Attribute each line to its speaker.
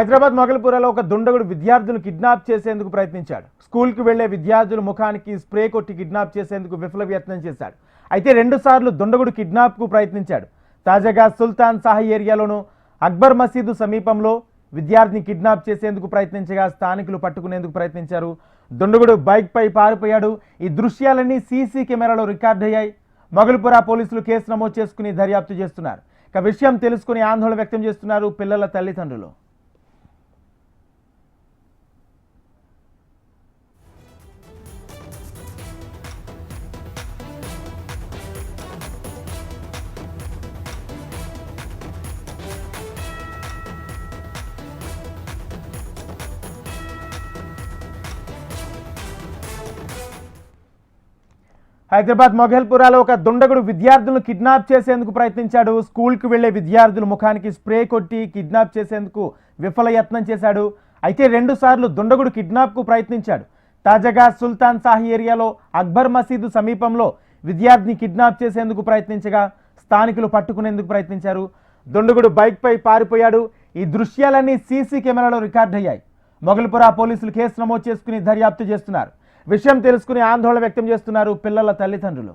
Speaker 1: హైదరాబాద్ మొగల్పురాలో ఒక దుండగుడు విద్యార్థులను కిడ్నాప్ చేసేందుకు ప్రయత్నించాడు. స్కూల్కి వెళ్లే విద్యార్థుల ముఖానికి స్ప్రే కొట్టి కిడ్నాప్ చేసేందుకు విఫల యత్నం చేశాడు. అయితే 2 సార్లు దుండగుడు కిడ్నాప్కు ప్రయత్నించాడు. తాజాగా సుల్తాన్ సాహి ఏరియాలోను అక్బర్ మసీదు సమీపంలో విద్యార్థిని కిడ్నాప్ చేసేందుకు ప్రయత్నించగా స్థానికులు పట్టుకునేందుకు ప్రయత్నించారు. దుండగుడు బైక్పై పారిపోయాడు. ఈ దృశ్యాలన్నీ సీసీ కెమెరాలో రికార్డయ్యాయి. మొగల్పురా పోలీసులు కేసు నమోదు చేసుకుని దర్యాప్తు చేస్తున్నారు. ఇక విషయం తెలుసుకుని ఆందోళన వ్యక్తం చేస్తున్నారు పిల్లల తల్లిదండ్రులు. హైదరాబాద్ మొగల్పురాలో ఒక దుండగుడు విద్యార్థులను కిడ్నాప్ చేసేందుకు ప్రయత్నించాడు. స్కూల్కి వెళ్లే విద్యార్థుల ముఖానికి స్ప్రే కొట్టి కిడ్నాప్ చేసేందుకు విఫల యత్నం చేశాడు. అయితే 2 సార్లు దుండగుడు కిడ్నాప్కు ప్రయత్నించాడు. తాజాగా సుల్తాన్ సాహి ఏరియాలో అక్బర్ మసీదు సమీపంలో విద్యార్థిని కిడ్నాప్ చేసేందుకు ప్రయత్నించగా స్థానికులు పట్టుకునేందుకు ప్రయత్నించారు. దుండగుడు బైక్పై పారిపోయాడు. ఈ దృశ్యాలన్నీ సీసీ కెమెరాలో రికార్డ్ అయ్యాయి. మొగల్పురా పోలీసులు కేసు నమోదు చేసుకుని దర్యాప్తు చేస్తున్నారు. విషయం తెలుసుకుని ఆందోళన వ్యక్తం చేస్తున్నారు పిల్లల తల్లిదండ్రులు.